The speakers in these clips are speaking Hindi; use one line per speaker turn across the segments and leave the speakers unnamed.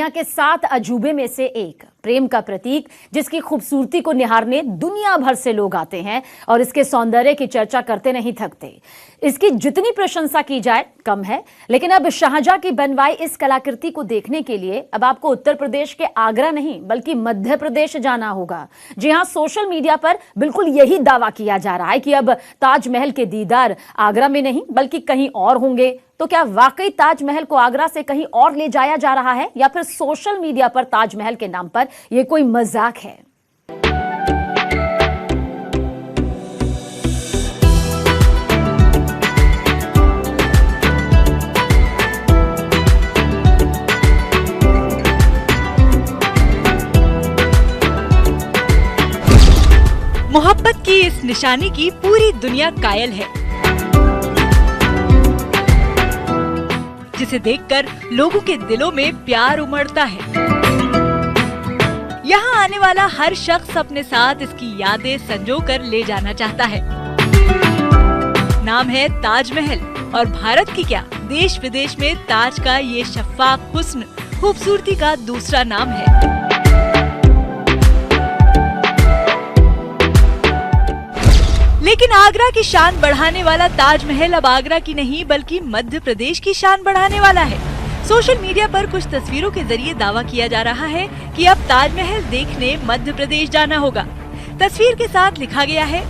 दुनिया के 7 अजूबे में से एक, प्रेम का प्रतीक जिसकी खूबसूरती को निहारने दुनिया भर से लोग आते हैं और इसके सौंदर्य की चर्चा करते नहीं थकते। इसकी जितनी प्रशंसा की जाए कम है, लेकिन अब शाहजहां की बनवाई इस कलाकृति को देखने के लिए अब आपको उत्तर प्रदेश के आगरा नहीं बल्कि मध्य प्रदेश जाना होगा। जी हां, सोशल मीडिया पर बिल्कुल यही दावा किया जा रहा है कि अब ताजमहल के दीदार आगरा में नहीं बल्कि कहीं और होंगे। तो क्या वाकई ताजमहल को आगरा से कहीं और ले जाया जा रहा है या फिर सोशल मीडिया पर ताजमहल के नाम पर यह कोई मजाक है?
मोहब्बत की इस निशानी की पूरी दुनिया कायल है, जिसे देखकर लोगों के दिलों में प्यार उमड़ता है। यहाँ आने वाला हर शख्स अपने साथ इसकी यादें संजोकर ले जाना चाहता है। नाम है ताजमहल और भारत की क्या, देश विदेश में ताज का ये शफ़ाफ हुस्न खूबसूरती का दूसरा नाम है। लेकिन आगरा की शान बढ़ाने वाला ताजमहल अब आगरा की नहीं बल्कि मध्य प्रदेश की शान बढ़ाने वाला है। सोशल मीडिया पर कुछ तस्वीरों के जरिए दावा किया जा रहा है कि अब ताजमहल देखने मध्य प्रदेश जाना होगा। तस्वीर के साथ लिखा गया है,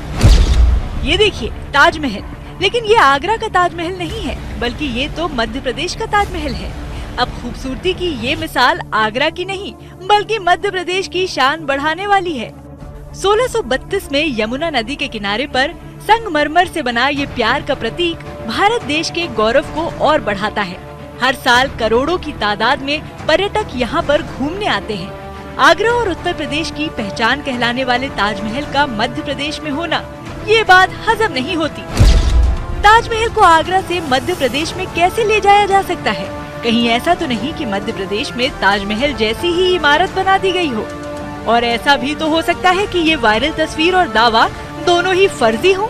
ये देखिए ताजमहल, लेकिन ये आगरा का ताजमहल नहीं है बल्कि ये तो मध्य प्रदेश का ताजमहल है। अब खूबसूरती की ये मिसाल आगरा की नहीं बल्कि मध्य प्रदेश की शान बढ़ाने वाली है। 1632 में यमुना नदी के किनारे पर संगमरमर से बना ये प्यार का प्रतीक भारत देश के गौरव को और बढ़ाता है। हर साल करोड़ों की तादाद में पर्यटक यहाँ पर घूमने आते हैं। आगरा और उत्तर प्रदेश की पहचान कहलाने वाले ताजमहल का मध्य प्रदेश में होना, ये बात हजम नहीं होती। ताजमहल को आगरा से मध्य प्रदेश में कैसे ले जाया जा सकता है? कहीं ऐसा तो नहीं कि मध्य प्रदेश में ताजमहल जैसी ही इमारत बना दी गई हो? और ऐसा भी तो हो सकता है कि ये वायरल तस्वीर और दावा दोनों ही फर्जी हों।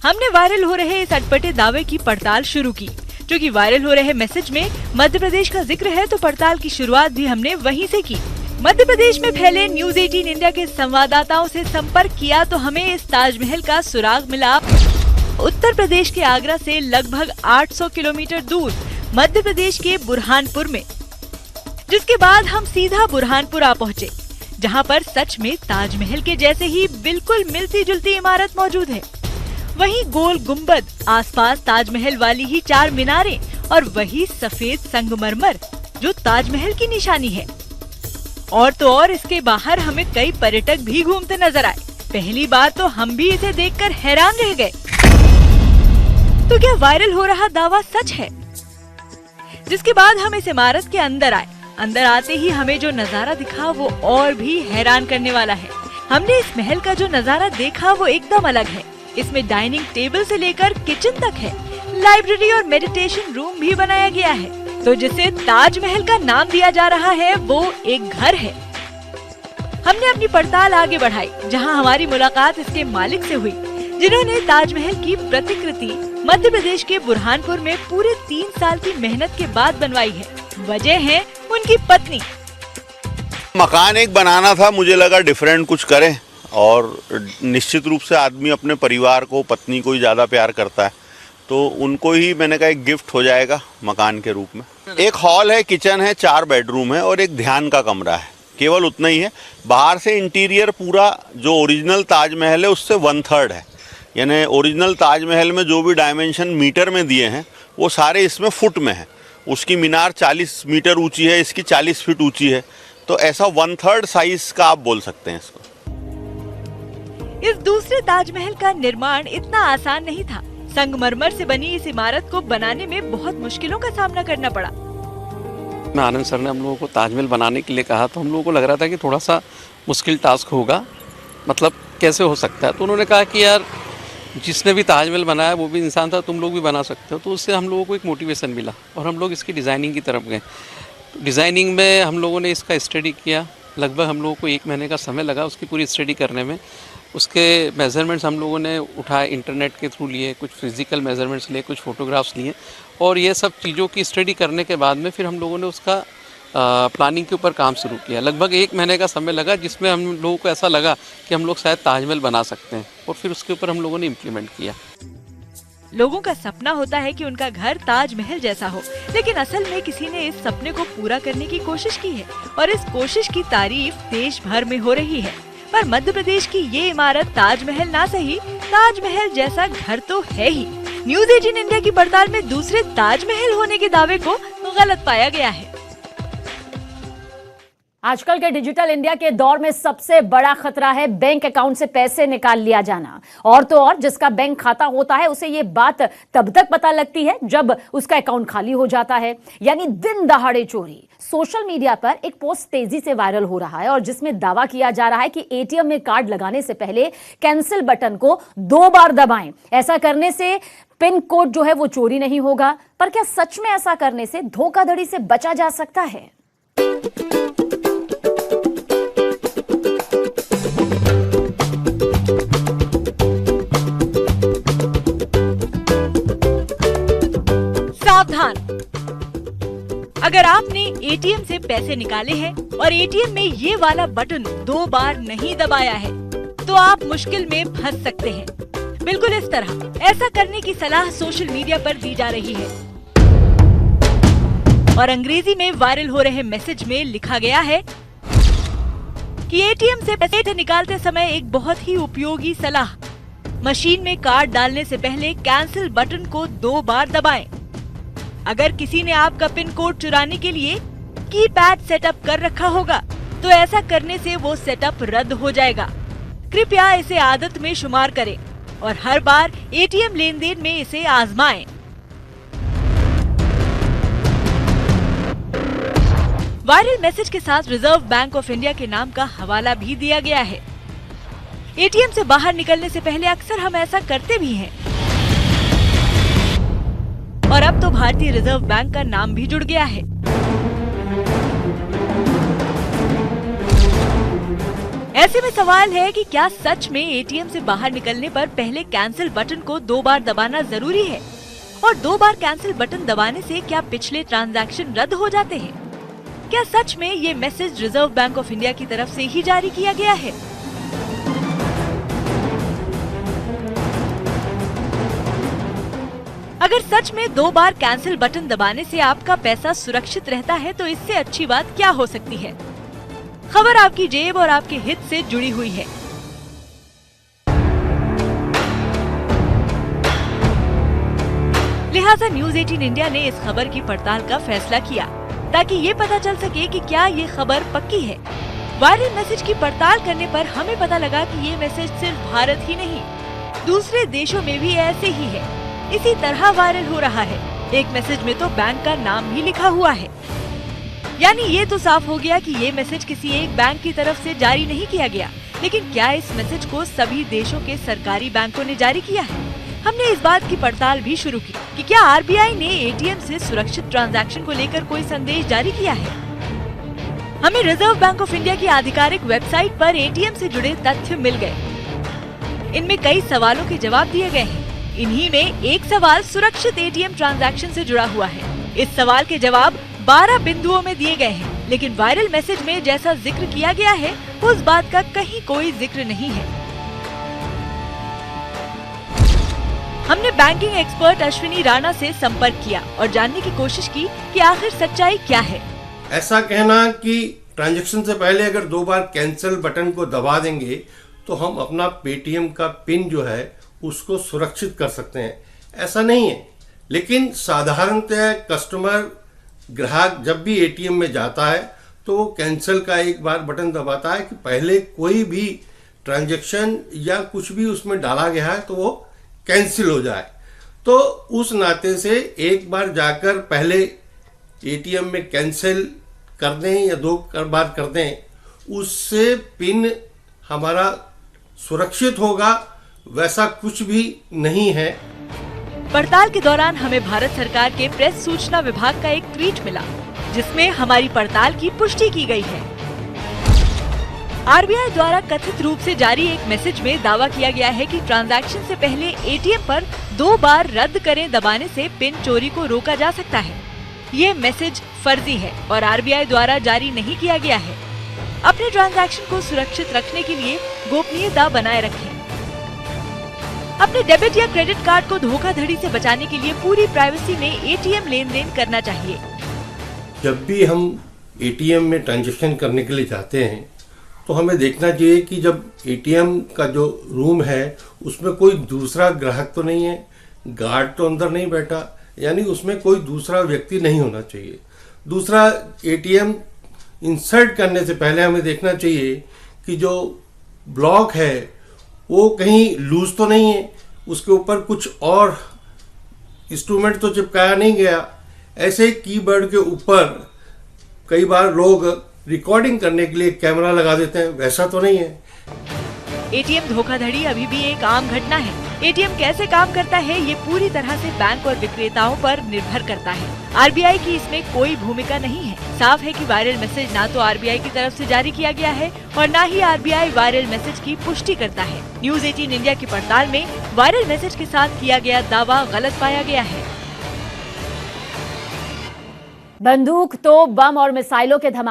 हमने वायरल हो रहे इस अटपटे दावे की पड़ताल शुरू की। क्योंकि वायरल हो रहे मैसेज में मध्य प्रदेश का जिक्र है तो पड़ताल की शुरुआत भी हमने वहीं से की। मध्य प्रदेश में फैले न्यूज 18 इंडिया के संवाददाताओं से संपर्क किया तो हमें इस ताजमहल का सुराग मिला उत्तर प्रदेश के आगरा से लगभग 800 किलोमीटर दूर मध्य प्रदेश के बुरहानपुर में। जिसके बाद हम सीधा बुरहानपुर आ पहुँचे, जहाँ पर सच में ताजमहल के जैसे ही बिल्कुल मिलती जुलती इमारत मौजूद है। वहीं गोल गुम्बद, आसपास ताजमहल वाली ही 4 मीनारें और वही सफेद संगमरमर जो ताजमहल की निशानी है। और तो और इसके बाहर हमें कई पर्यटक भी घूमते नजर आए। पहली बार तो हम भी इसे देखकर हैरान रह गए। तो क्या वायरल हो रहा दावा सच है? जिसके बाद हम इस इमारत के अंदर आए। अंदर आते ही हमें जो नजारा दिखा वो और भी हैरान करने वाला है। हमने इस महल का जो नजारा देखा वो एकदम अलग है। इसमें डाइनिंग टेबल से लेकर किचन तक है। लाइब्रेरी और मेडिटेशन रूम भी बनाया गया है। तो जिसे ताजमहल का नाम दिया जा रहा है वो एक घर है। हमने अपनी पड़ताल आगे बढ़ाई, जहां हमारी मुलाकात इसके मालिक से हुई, जिन्होंने ताजमहल की प्रतिकृति मध्य प्रदेश के बुरहानपुर में पूरे 3 साल की मेहनत के बाद बनवाई है। वजह है उनकी पत्नी।
मकान एक बनाना था, मुझे लगा डिफरेंट कुछ करें, और निश्चित रूप से आदमी अपने परिवार को, पत्नी को ही ज़्यादा प्यार करता है, तो उनको ही मैंने कहा एक गिफ्ट हो जाएगा मकान के रूप में। एक हॉल है, किचन है, 4 बेडरूम है और एक ध्यान का कमरा है, केवल उतना ही है। बाहर से इंटीरियर पूरा जो ओरिजिनल ताजमहल है उससे 1/3 है। यानी ओरिजिनल ताजमहल में जो भी डायमेंशन मीटर में दिए हैं वो सारे इसमें फुट में है। उसकी मीनार 40 मीटर ऊंची है, इसकी 40 फीट ऊंची है, तो ऐसा 1/3 साइज का आप बोल सकते हैं इसको।
इस दूसरे ताजमहल का निर्माण इतना आसान नहीं था। संगमरमर से बनी इस इमारत को बनाने में बहुत मुश्किलों का सामना करना पड़ा।
आनंद सर ने हम लोगों को ताजमहल बनाने के लिए कहा तो हम लोगों को लग रहा था कि थोड़ा सा मुश्किल टास्क होगा, मतलब कैसे हो सकता है। तो उन्होंने कहा कि यार जिसने भी ताजमहल बनाया वो भी इंसान था, तुम लोग भी बना सकते हो। तो उससे हम लोगों को एक मोटिवेशन मिला और हम लोग इसकी डिज़ाइनिंग की तरफ गए। डिज़ाइनिंग में हम लोगों ने इसका स्टडी किया। लगभग हम लोगों को 1 महीने का समय लगा उसकी पूरी स्टडी करने में। उसके मेज़रमेंट्स हम लोगों ने उठाए, इंटरनेट के थ्रू लिए, कुछ फिज़िकल मेज़रमेंट्स लिए, कुछ फ़ोटोग्राफ्स लिए और ये सब चीज़ों की स्टडी करने के बाद में फिर हम लोगों ने उसका प्लानिंग के ऊपर काम शुरू किया। लगभग 1 महीने का समय लगा जिसमें हम लोगों को ऐसा लगा कि हम लोग शायद ताजमहल बना सकते हैं और फिर उसके ऊपर हम लोगों ने इम्प्लीमेंट किया।
लोगों का सपना होता है कि उनका घर ताजमहल जैसा हो, लेकिन असल में किसी ने इस सपने को पूरा करने की कोशिश की है और इस कोशिश की तारीफ देश भर में हो रही है। पर मध्य प्रदेश की ये इमारत ताजमहल ना सही, ताजमहल जैसा घर तो है ही। न्यूज़ 18 इंडिया की पड़ताल में दूसरे ताजमहल होने के दावे को गलत पाया गया है।
आजकल के डिजिटल इंडिया के दौर में सबसे बड़ा खतरा है बैंक अकाउंट से पैसे निकाल लिया जाना। और तो और जिसका बैंक खाता होता है उसे ये बात तब तक पता लगती है जब उसका अकाउंट खाली हो जाता है, यानी दिन दहाड़े चोरी। सोशल मीडिया पर एक पोस्ट तेजी से वायरल हो रहा है और जिसमें दावा किया जा रहा है कि एटीएम में कार्ड लगाने से पहले कैंसिल बटन को 2 बार दबाएं। ऐसा करने से पिन कोड जो है वो चोरी नहीं होगा। पर क्या सच में ऐसा करने से धोखाधड़ी से बचा जा सकता है?
सावधान, अगर आपने एटीएम से पैसे निकाले हैं और एटीएम में ये वाला बटन 2 बार नहीं दबाया है तो आप मुश्किल में फंस सकते हैं। बिल्कुल इस तरह ऐसा करने की सलाह सोशल मीडिया पर दी जा रही है और अंग्रेजी में वायरल हो रहे मैसेज में लिखा गया है कि एटीएम से पैसे निकालते समय एक बहुत ही उपयोगी सलाह, मशीन में कार्ड डालने से पहले कैंसिल बटन को 2 बार दबाएं। अगर किसी ने आपका पिन कोड चुराने के लिए कीपैड सेटअप कर रखा होगा तो ऐसा करने से वो सेटअप रद्द हो जाएगा। कृपया इसे आदत में शुमार करें और हर बार एटीएम लेन देन में इसे आजमाएं। वायरल मैसेज के साथ रिजर्व बैंक ऑफ इंडिया के नाम का हवाला भी दिया गया है। एटीएम से बाहर निकलने से पहले अक्सर हम ऐसा करते भी हैं और अब तो भारतीय रिजर्व बैंक का नाम भी जुड़ गया है। ऐसे में सवाल है कि क्या सच में एटीएम से बाहर निकलने पर पहले कैंसिल बटन को 2 बार दबाना जरूरी है और 2 बार कैंसिल बटन दबाने से क्या पिछले ट्रांजैक्शन रद्द हो जाते हैं? क्या सच में ये message reserve bank of India की तरफ से ही जारी किया गया है? अगर सच में 2 बार कैंसिल बटन दबाने से आपका पैसा सुरक्षित रहता है तो इससे अच्छी बात क्या हो सकती है? खबर आपकी जेब और आपके हित से जुड़ी हुई है। लिहाजा न्यूज़ 18 इंडिया ने इस खबर की पड़ताल का फैसला किया ताकि ये पता चल सके कि क्या ये खबर पक्की है। वायरल मैसेज की पड़ताल करने पर हमें पता लगा कि ये मैसेज सिर्फ भारत ही नहीं, दूसरे देशों में भी ऐसे ही है, इसी तरह वायरल हो रहा है। एक मैसेज में तो बैंक का नाम भी लिखा हुआ है, यानी ये तो साफ हो गया कि ये मैसेज किसी एक बैंक की तरफ से जारी नहीं किया गया। लेकिन क्या इस मैसेज को सभी देशों के सरकारी बैंकों ने जारी किया है? हमने इस बात की पड़ताल भी शुरू की कि क्या आरबीआई ने एटीएम से सुरक्षित ट्रांजैक्शन को लेकर कोई संदेश जारी किया है। हमें रिजर्व बैंक ऑफ इंडिया की आधिकारिक वेबसाइट पर एटीएम से जुड़े तथ्य मिल गए। इनमें कई सवालों के जवाब दिए गए हैं। इन्हीं में एक सवाल सुरक्षित एटीएम ट्रांजैक्शन से जुड़ा हुआ है। इस सवाल के जवाब 12 बिंदुओं में दिए गए हैं, लेकिन वायरल मैसेज में जैसा जिक्र किया गया है उस बात का कहीं कोई जिक्र नहीं है। हमने बैंकिंग एक्सपर्ट अश्विनी राणा से संपर्क किया और जानने की कोशिश की कि आखिर सच्चाई क्या है।
ऐसा कहना कि ट्रांजैक्शन से पहले अगर 2 बार कैंसिल बटन को दबा देंगे तो हम अपना पेटीएम का पिन जो है उसको सुरक्षित कर सकते हैं, ऐसा नहीं है। लेकिन साधारणतः कस्टमर ग्राहक जब भी एटीएम में जाता है तो वो कैंसिल का एक बार बटन दबाता है कि पहले कोई भी ट्रांजैक्शन या कुछ भी उसमें डाला गया है तो वो कैंसिल हो जाए। तो उस नाते से एक बार जाकर पहले एटीएम में कैंसिल कर दें या 2 बार कर दें, उससे पिन हमारा सुरक्षित होगा, वैसा कुछ भी नहीं है।
पड़ताल के दौरान हमें भारत सरकार के प्रेस सूचना विभाग का एक ट्वीट मिला जिसमें हमारी पड़ताल की पुष्टि की गई है। आरबीआई द्वारा कथित रूप से जारी एक मैसेज में दावा किया गया है कि ट्रांजैक्शन से पहले एटीएम पर 2 बार रद्द करें दबाने से पिन चोरी को रोका जा सकता है। ये मैसेज फर्जी है और आरबीआई द्वारा जारी नहीं किया गया है। अपने ट्रांजैक्शन को सुरक्षित रखने के लिए गोपनीयता बनाए रखें। अपने डेबिट या क्रेडिट कार्ड को धोखाधड़ी से बचाने के लिए पूरी प्राइवेसी में एटीएम लेन देन करना चाहिए।
जब भी हम एटीएम में ट्रांजैक्शन करने के लिए जाते हैं तो हमें देखना चाहिए कि जब एटीएम का जो रूम है उसमें कोई दूसरा ग्राहक तो नहीं है, गार्ड तो अंदर नहीं बैठा, यानी उसमें कोई दूसरा व्यक्ति नहीं होना चाहिए। दूसरा, एटीएम इंसर्ट करने से पहले हमें देखना चाहिए कि जो ब्लॉक है वो कहीं लूज तो नहीं है, उसके ऊपर कुछ और इंस्ट्रूमेंट तो चिपकाया नहीं गया। ऐसे कीबोर्ड के ऊपर कई बार लोग रिकॉर्डिंग करने के लिए कैमरा लगा देते हैं, वैसा तो नहीं है।
एटीएम धोखाधड़ी अभी भी एक आम घटना है। एटीएम कैसे काम करता है ये पूरी तरह से बैंक और विक्रेताओं पर निर्भर करता है। आरबीआई की इसमें कोई भूमिका नहीं है। साफ है कि वायरल मैसेज ना तो आरबीआई की तरफ से जारी किया गया है और ना ही आरबीआई वायरल मैसेज की पुष्टि करता है। न्यूज 18 इंडिया की पड़ताल में वायरल मैसेज के साथ किया गया दावा गलत पाया गया है।
बंदूक, तोप, बम और मिसाइलों के धमाके